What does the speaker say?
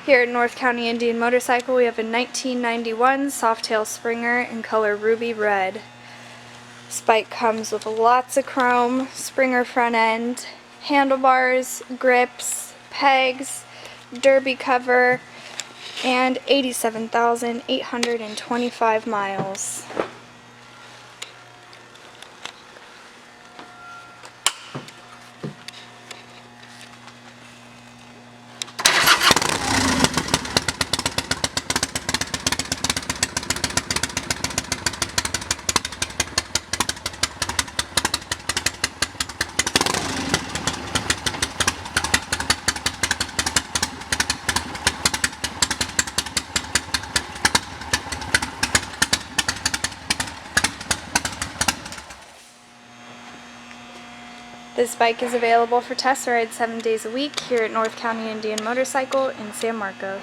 Here at North County Indian Motorcycle, we have a 1991 Softail Springer in color ruby red. This bike comes with lots of chrome, Springer front end, handlebars, grips, pegs, derby cover, and 87,825 miles. This bike is available for test rides 7 days a week here at North County Indian Motorcycle in San Marcos.